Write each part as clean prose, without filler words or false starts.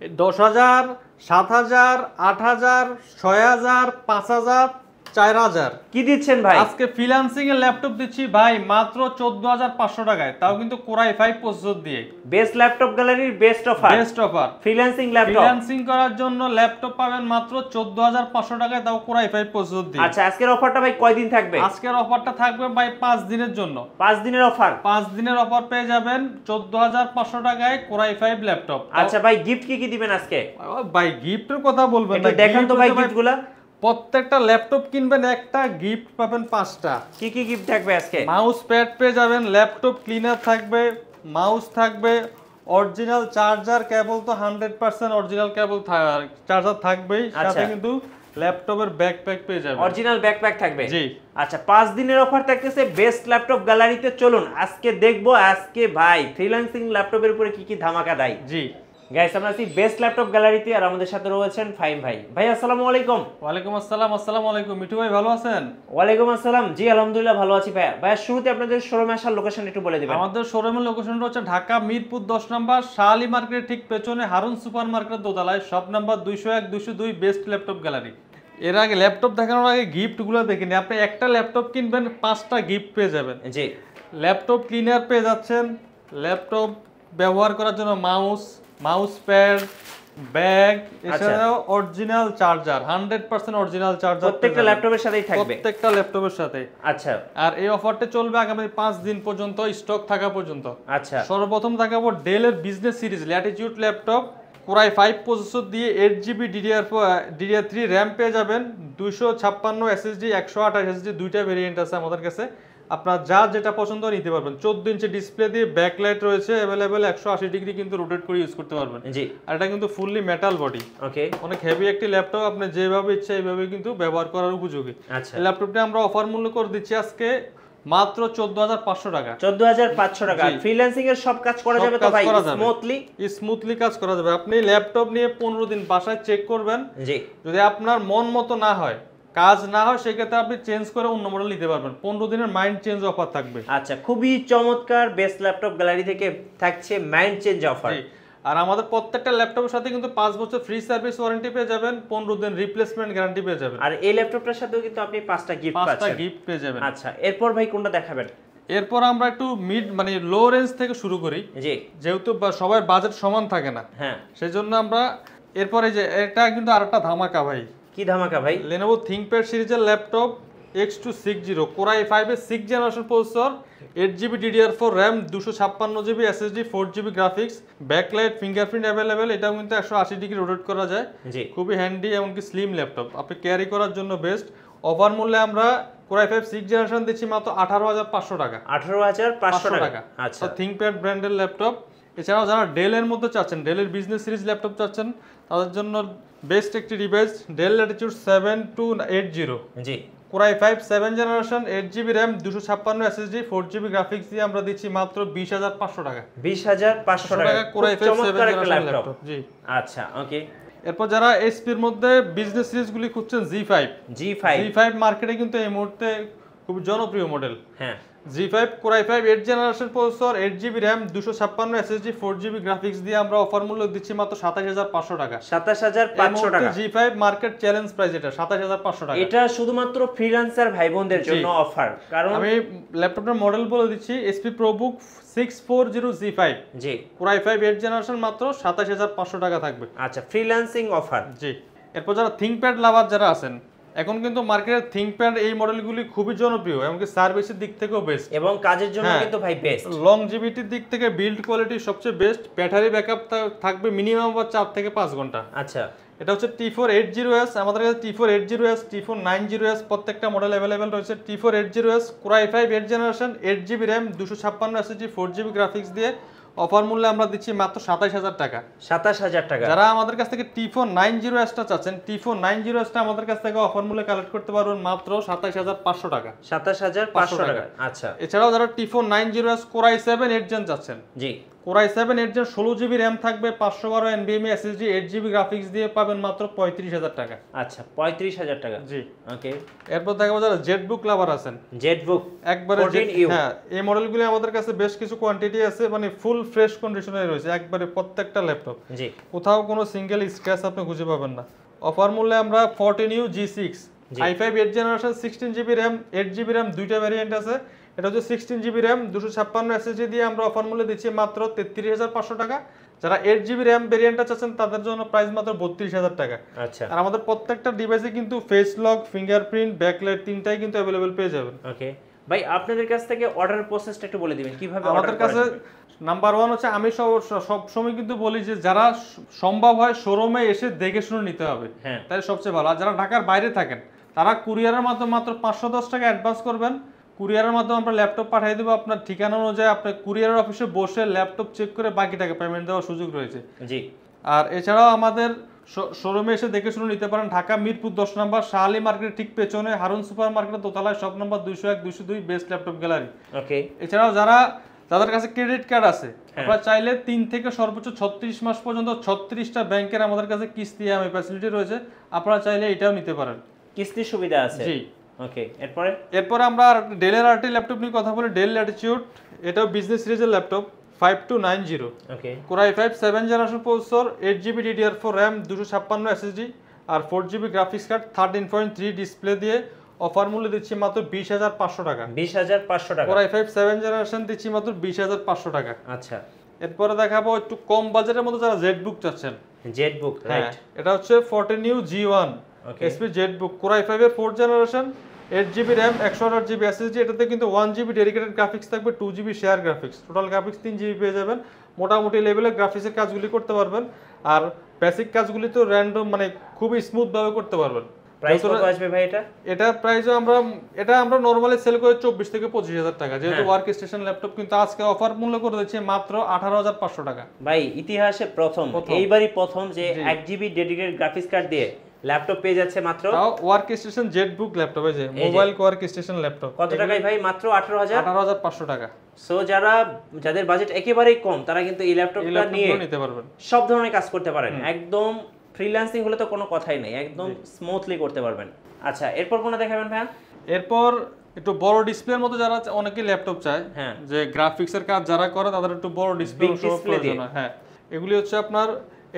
10,000, 7,000, 8,000, 6,000, 5,000, 4,000 কি দিচ্ছেন ভাই? আজকে ফ্রিল্যান্সিং এর ল্যাপটপ দিচ্ছি ভাই মাত্র 14,500 টাকায়, তাও কিন্তু কোর i5 প্রসেসর দিয়ে। বেস্ট ল্যাপটপ গ্যালারির best offer, best offer. Freelancing laptop, freelancing করার জন্য ল্যাপটপ পাবেন মাত্র 14,500 টাকায়, তাও কোর i5 প্রসেসর দিয়ে। আচ্ছা, আজকের অফারটা ভাই কয়দিন থাকবে? আজকের অফারটা থাকবে ভাই 5 দিনের জন্য। 5 দিনের অফার। 5 দিনের অফার পেয়ে যাবেন 14,500 টাকায় কোর i5 ল্যাপটপ। আচ্ছা ভাই, গিফট কি কি দিবেন আজকে? ভাই গিফটের কথা বলবেন না, দেখান তো ভাই গিফটগুলো। প্রত্যেকটা ল্যাপটপ কিনবেন একটা গিফট পাবেন 5টা। কি কি গিফট থাকবে আজকে? মাউস প্যাড পেয়ে যাবেন, ল্যাপটপ ক্লিনার থাকবে, মাউস থাকবে, অরিজিনাল চার্জার, কেবল তো 100% অরিজিনাল কেবল চার্জার থাকবেই, সাথে কিন্তু ল্যাপটপের ব্যাকপ্যাক পেয়ে যাবেন, অরিজিনাল ব্যাকপ্যাক থাকবে। জি। আচ্ছা, 5 দিনের অফার থাকতেছে বেস্ট ল্যাপটপ গ্যালারিতে। চলুন আজকে দেখবো আজকে ভাই ফ্রিল্যান্সিং ল্যাপটপের উপরে কি কি ধামাকা দেয়। জি গাইস, আমরা আছি বেস্ট ল্যাপটপ গ্যালারিতে, আর আমাদের সাথে রয়েছেন ফাহিম ভাই। ভাই আসসালামু আলাইকুম। ওয়ালাইকুম আসসালাম। আসসালামু আলাইকুম মিঠু ভাই, ভালো আছেন? ওয়ালাইকুম আসসালাম, জি আলহামদুলিল্লাহ ভালো আছি ভাই। ভাই শুরুতে আপনাদের শোরুমে আসার লোকেশন একটু বলে দিবেন। আমাদের শোরুমের লোকেশনটা হচ্ছে ঢাকা মিরপুর 10 নম্বর শাহ মার্কেটের ঠিক পেছনে হারুন সুপার মার্কেটের দোতলায়, shop number 201 202, best laptop gallery. এর আগে ল্যাপটপ দেখানোর আগে গিফটগুলো দেখিনি। আপনি একটা ল্যাপটপ কিনবেন 5টা গিফট পেয়ে যাবেন। জি, ল্যাপটপ ক্লিনার পেয়ে যাচ্ছেন, ল্যাপটপ ব্যবহার করার জন্য মাউস প্যাড, ব্যাগ, এছাড়াও অরিজিনাল চার্জার, 100% অরিজিনাল চার্জার প্রত্যেকটা ল্যাপটপের সাথেই থাকবে। প্রত্যেকটা ল্যাপটপের সাথে। আচ্ছা, আর এই অফারটা চলবে আগামী 5 দিন পর্যন্ত, স্টক থাকা পর্যন্ত। আচ্ছা, সর্বপ্রথম দেখাবো ডেলের business series latitude laptop, core i5 processor দিয়ে 8GB DDR3 র্যাম পেয়ে যাবেন, 256 SSD, 128 SSD, দুইটা ভেরিয়েন্ট আছে আমাদের কাছে। আপনার যা যেটা পছন্দ নিতে পারবেন। 14 ইঞ্চি ডিসপ্লে দিয়ে ব্যাকলাইট রয়েছে অ্যাভেলেবেল, 180 ডিগ্রি কিন্তু রোটেট করে ইউজ করতে পারবেন। জি। আর এটা কিন্তু ফুললি মেটাল বডি। ওকে, অনেক হেভি একটি ল্যাপটপ, আপনি যেভাবে ইচ্ছা এইভাবে কিন্তু ব্যবহার করার উপযোগী। আচ্ছা, এই ল্যাপটপটি আমরা অফার মূল্য করে দিচ্ছি আজকে মাত্র 14,500 টাকা। 14,500 টাকা। ফ্রিল্যান্সিং এর সব কাজ করা যাবে তো ভাই? স্মুথলি কাজ করা যাবে। আপনি ল্যাপটপ নিয়ে 15 দিন বাসায় চেক করবেন। জি। যদি আপনার মন মতো না হয়, কাজ না হয়, সেক্ষেত্রে আপনি চেঞ্জ করে অন্য মডেল নিতে পারবেন। 15 দিনের মাইন্ড চেঞ্জ অফার থাকবে। আচ্ছা, খুবই চমৎকার। বেস্ট ল্যাপটপ গ্যালারি থেকে থাকছে মাইন্ড চেঞ্জ অফার। আর আমাদের প্রত্যেকটা ল্যাপটপের সাথে কিন্তু 5 বছর ফ্রি সার্ভিস ওয়ারেন্টি পেয়ে যাবেন, 15 দিন রিপ্লেসমেন্ট গ্যারান্টি পেয়ে যাবেন। আর এই ল্যাপটপটার সাথেও কিন্তু আপনি 5টা গিফট পাচ্ছেন। 5টা গিফট পেয়ে যাবেন। আচ্ছা, এরপর ভাই কোনটা দেখাবেন? এরপর আমরা একটু মিড মানে লো রেঞ্জ থেকে শুরু করি। জি। যেহেতু সবার বাজেট সমান থাকে না, হ্যাঁ, সেজন্য আমরা এরপরে যে এটা কিন্তু আরেকটা ধামাকা ভাই। কি ধামাকা ভাই? Lenovo ThinkPad সিরিজের ল্যাপটপ X260, কোর i5 এর 6th generation processor, 8GB DDR4 RAM, 256GB SSD, 4GB graphics, backlight, fingerprint available. এটাও কিন্তু 180 ডিগ্রি রোটেট করা যায়। জি। খুবই হ্যান্ডি, এমনকি স্লিম ল্যাপটপ, আপনি ক্যারি করার জন্য বেস্ট। অফার মূল্যে আমরা কোর i5 6th জেনারেশন দিচ্ছি মাত্র 18,500 টাকা। 18,500 টাকা। আচ্ছা, ThinkPad ব্র্যান্ডের ল্যাপটপ। এছাড়াও যারা ডেলের মধ্যে চাচ্ছেন, ডেলের বিজনেস সিরিজ ল্যাপটপ চাচ্ছেন, তাদের জন্য বেস্ট একটি ডিভাইস ডেল ল্যাটিটিউড 7280। জি। Core i5 7th generation, 8GB RAM, 256 SSD, 4GB graphics দিয়ে আমরা দিচ্ছি মাত্র 20,500 টাকা। 20,500 টাকা core i5 7th generation laptop. জি। আচ্ছা, ওকে। এরপর যারা এসপির মধ্যে বিজনেস সিরিজগুলি খুঁজছেন, G5 মার্কেটে কিন্তু এই মুহূর্তে খুব জনপ্রিয় মডেল। হ্যাঁ, G5 core i5 8th generation processor, 8GB RAM, 256 SSD, 4GB graphics দিয়ে আমরা অফার মূল্য দিচ্ছি মাত্র 27,500 টাকা। 27,500 টাকা। G5 মার্কেট চ্যালেঞ্জ প্রাইস এটা 27,500 টাকা। এটা শুধুমাত্র ফ্রিল্যান্সার ভাই বোনদের জন্য অফার। কারণ আমি ল্যাপটপের মডেল বলে দিচ্ছি, HP ProBook 640G5। জি। কোর i5 8th জেনারেশন মাত্র 27,500 টাকা থাকবে। আচ্ছা, ফ্রিল্যান্সিং অফার। জি। এরপর যারা ThinkPad লাভার যারা আছেন, এখন কিন্তু মার্কেটে ThinkPad এই মডেলগুলি খুবই জনপ্রিয়, এমনকি সার্ভিসের দিক থেকেও বেস্ট এবং কাজের জন্য কিন্তু ভাই বেস্ট। লংজিভিটির দিক থেকে বিল্ড কোয়ালিটি সবচেয়ে বেস্ট। ব্যাটারি ব্যাকআপ থাকবে মিনিমাম 4 থেকে 5 ঘন্টা। আচ্ছা, এটা হচ্ছে T480S, আমাদের কাছে T480S, T490S প্রত্যেকটা মডেল अवेलेबल রয়েছে। T480S core i5 8th generation, 8GB RAM, 256 SSD, 4GB graphics দিয়ে অফার মূল্যে আমরা দিচ্ছি মাত্র 27,000 টাকা। 27,000 টাকা। যারা আমাদের কাছ থেকে T490S টা চাচ্ছেন, T490S টা আমাদের কাছ থেকে অফার মূল্যে কালেক্ট করতে পারবেন মাত্র 27,500 টাকা। 27,500 টাকা। আচ্ছা, এছাড়াও যারা T490S core i7 8th gen চাচ্ছেন, জি, কোরাই 7 8 জেন 16 জিবি র্যাম থাকবে, 512 এনভিএমই এসএসডি, 8 জিবি গ্রাফিক্স দিয়ে পাবেন মাত্র 35,000 টাকা। আচ্ছা 35,000 টাকা। জি ওকে। এরপর দেখাবো যারা জেটবুক লাভার আছেন, জেটবুক একবারে 14U হ্যাঁ এই মডেলগুলো আমাদের কাছে বেশ কিছু কোয়ান্টিটি আছে, মানে ফুল ফ্রেশ কন্ডিশনে রয়েছে একবারে প্রত্যেকটা ল্যাপটপ। জি। কোথাও কোনো সিঙ্গেল স্ক্র্যাচ আপনি খুঁজে পাবেন না। অফার মূল্যে আমরা 14U G6 i5 8 generation 16 GB RAM 8 GB RAM দুইটা ভ্যারিয়েন্ট আছে। এটা হচ্ছে 16 জিবি র্যাম 256 এসএসডি দিয়ে আমরা অফার মূল্যে দিচ্ছি মাত্র 33,500 টাকা। যারা 8 জিবি র্যাম ভ্যারিয়েন্টটা চাচ্ছেন তাদের জন্য প্রাইস মাত্র 32,000 টাকা। আচ্ছা। আর আমাদের প্রত্যেকটা ডিভাইসে কিন্তু ফেস লক, ফিঙ্গারপ্রিন্ট, ব্যাকলাইট তিনটাই কিন্তু অ্যাভেলেবল পেয়ে যাবেন। ওকে ভাই, আপনাদের কাছ থেকে অর্ডার প্রসেসটা একটু বলে দিবেন কিভাবে আমাদের কাছে নাম্বার 1 হচ্ছে আমি সব সময় কিন্তু বলি যে যারা সম্ভব হয় শোরুমে এসে দেখে শুনে নিতে হবে, হ্যাঁ তাই সবচেয়ে ভালো। আর যারা ঢাকার বাইরে থাকেন তারা কুরিয়ারের মাধ্যমে মাত্র 510 টাকা অ্যাডভান্স করবেন, কুরিয়ারের মাধ্যমে আমরা ল্যাপটপ পাঠিয়ে দেবো আপনার ঠিকানা অনুযায়ী। আপনার কুরিয়ারের অফিসে বসে ল্যাপটপ চেক করে বাকি টাকা পেমেন্ট দেওয়ার সুযোগ রয়েছে। জি। আর এছাড়াও আমাদের শোরুমে এসে দেখে শুনে নিতে পারেন। ঢাকা মিরপুর 10 নম্বর শাহালি মার্কেটের ঠিক পেছনে হারুন সুপার মার্কেটের দোতলায় shop number 201 202 best laptop gallery. Okay. এছাড়াও যাদের কাছে ক্রেডিট কার্ড আছে আপনারা চাইলে 3 থেকে সর্বোচ্চ 36 মাস পর্যন্ত 36টা ব্যাংকের আমাদের কাছে কিস্তি ইএমআই ফ্যাসিলিটি রয়েছে, আপনারা চাইলে এটাও নিতে পারেন, কিস্তির সুবিধা আছে। জি। ওকে। এরপরে আমরা ডেলের আরটি ল্যাপটপ নিয়ে কথা বলি। ডেল ল্যাটিটিউড, এটাও বিজনেস সিরিজের laptop 5290। Okay. Core i5 7 generation processor, 8 GB DDR4 RAM 256 SSD আর 4 জিবি গ্রাফিক্স কার্ড 13.3 ডিসপ্লে দিয়ে অফার মূল্য দিচ্ছি মাত্র 20,500 টাকা। 20,500 টাকা। কোর i5 7 জেনারেশন দিচ্ছি মাত্র 20,500 টাকা। আচ্ছা। এরপরে দেখাবো একটু কম বাজেটের মধ্যে যারা জেটবুক চাচ্ছেন। Jetbook, right. এটা হচ্ছে 14U G1 SP Jetbook, core i5 এর 4 generation, 8 GB RAM 128 GB SSD. এটাতে কিন্তু 1 জিবি ডেডিকেটেড গ্রাফিক্স থাকবে, 2 GB share graphics, total graphics 3 GB পেয়ে যাবেন। মোটামুটি লেভেলে গ্রাফিক্সের কাজগুলি করতে পারবেন, আর বেসিক কাজগুলি তো র্যান্ডম মানে খুবই স্মুথ ভাবে করতে পারবেন। প্রাইস কত আসবে ভাই এটা? এটা প্রাইসও আমরা নরমালি সেল করে 24 থেকে 25,000 টাকা, যেহেতু ওয়ার্ক স্টেশন ল্যাপটপ। কিন্তু আজকে অফার মূল্য করে দিচ্ছি মাত্র 18,500 টাকা। ভাই ইতিহাসে প্রথম, এইবারই প্রথম যে 1 জিবি ডেডিকেটেড গ্রাফিক্স কার্ড দিয়ে ল্যাপটপ পেয়ে যাচ্ছে মাত্র। তাও ওয়ার্ক স্টেশন জেটবুক ল্যাপটপ, এই যে মোবাইল ওয়ার্ক স্টেশন ল্যাপটপ। কত টাকায় ভাই? মাত্র 18,500 টাকা। সো যাদের বাজেট একেবারেই কম তারা কিন্তু এই ল্যাপটপটা নিয়ে নিতে পারবেন, সব ধরনের কাজ করতে পারেন। একদম ফ্রিল্যান্সিং হলে তো কোনো কথাই নেই, একদম স্মুথলি করতে পারবেন। আচ্ছা, এরপর কোনটা দেখাবেন ভাই? এরপর একটু বড় ডিসপ্লের মতো যারা অনেকে ল্যাপটপ চায়, হ্যাঁ, যে গ্রাফিক্সের কাজ যারা করে তাদের একটু বড় ডিসপ্লে প্রয়োজন হয়। হ্যাঁ, এগুলি হচ্ছে আপনার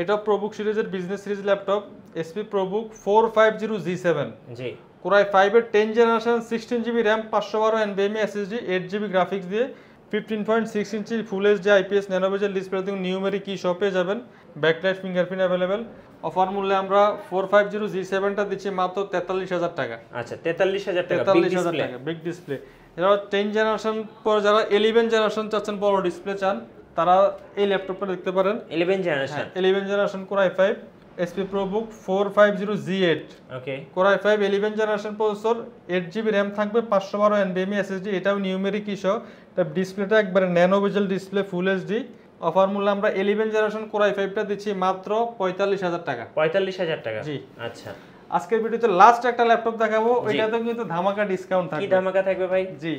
এটা প্রবুক সিরিজের business series laptop SP ProBook 450G7। জি। কোর i5 এর 10 generation 16 GB RAM 512 NVMe SSD 8 GB graphics দিয়ে 15.6 inch full HD IPS nano bezel display দিয়ে নিউমেরিক কি শপে যাবেন, ব্যাকলাইট ফিঙ্গারপ্রিন্ট অ্যাভেলেবেল। অফার মূল্যে আমরা 450G7টা দিচ্ছি মাত্র 43,000 টাকা। আচ্ছা, 43,000 টাকা, 43,000 টাকা বিগ ডিসপ্লে। এছাড়াও 10 জেনারেশন পর যারা 11 জেনারেশন চাচ্ছেন, বড় ডিসপ্লে চান, তারা এই ল্যাপটপটা দেখতে পারেন। 11 generation, 11 generation core i5 SP ProBook 450G8। Okay. Core i5 11 generation processor, 8 GB RAM থাকবে, 512 এনভিএমই এসএসডি, এটাও নিউমেরিক কি সহ। এটা ডিসপ্লেটা একবারে ন্যানো বেজেল ডিসপ্লে, ফুল এইচডি। অফার মূল্য আমরা 11 জেনারেশন কোর i5টা দিচ্ছি মাত্র 45,000 টাকা। 45,000 টাকা, জি। আচ্ছা, আজকের ভিডিওতে লাস্ট একটা ল্যাপটপ দেখাবো, ওইটাতে কিন্তু ধামাকা ডিসকাউন্ট থাকবে। কি ধামাকা থাকবে ভাই? জি,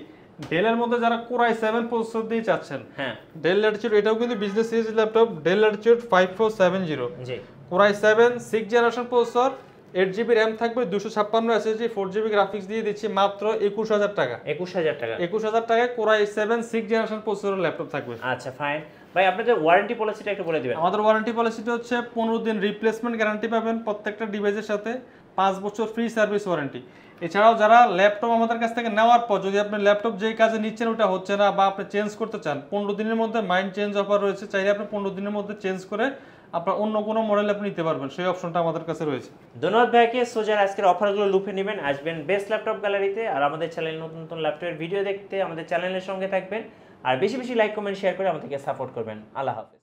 ডেলের মধ্যে যারা কোর i7 প্রসেসর দিয়ে চাচ্ছেন, হ্যাঁ, ডেল ল্যাটিটিউড, এটাও কিন্তু business series laptop, Dell Latitude 5470। জি। Core i7 6 generation processor, 8 GB RAM থাকবে, 256 এসএসডি, 4 জিবি গ্রাফিক্স দিয়ে দিচ্ছি মাত্র 21,000 টাকা। 21,000 টাকা। 21,000 টাকায় কোর i7 6 জেনারেশন প্রসেসরের ল্যাপটপ থাকবে। আচ্ছা, ফাইন ভাই, আপনাদের ওয়ারেন্টি পলিসিটা একটু বলে দিবেন। আমাদের ওয়ারেন্টি পলিসিটা হচ্ছে 15 দিন রিপ্লেসমেন্ট গ্যারান্টি পাবেন প্রত্যেকটা ডিভাইসের সাথে, 5 বছর ফ্রি সার্ভিস ওয়ারেন্টি। এছাড়াও যারা ল্যাপটপ আমাদের কাছ থেকে নেওয়ার পর যদি আপনি ল্যাপটপ যেই কাজে নিচ্ছেন ওটা হচ্ছে না বা আপনি চেঞ্জ করতে চান, 15 দিনের মধ্যে মাইন্ড চেঞ্জ অফার রয়েছে, চাইলে আপনি 15 দিনের মধ্যে চেঞ্জ করে আপনার অন্য কোনো মডেল আপনি নিতে পারবেন, সেই অপশনটা আমাদের কাছে রয়েছে। ধন্যবাদ ভাইকে। সোজার আজকের অফারগুলো লুফে নেবেন, আসবেন বেস্ট ল্যাপটপ গ্যালারিতে। আর আমাদের চ্যানেলে নতুন নতুন ল্যাপটপের ভিডিও দেখতে আমাদের চ্যানেলের সঙ্গে থাকবেন, আর বেশি বেশি লাইক কমেন্ট শেয়ার করে আমাদেরকে সাপোর্ট করবেন। আল্লাহ হাফেজ।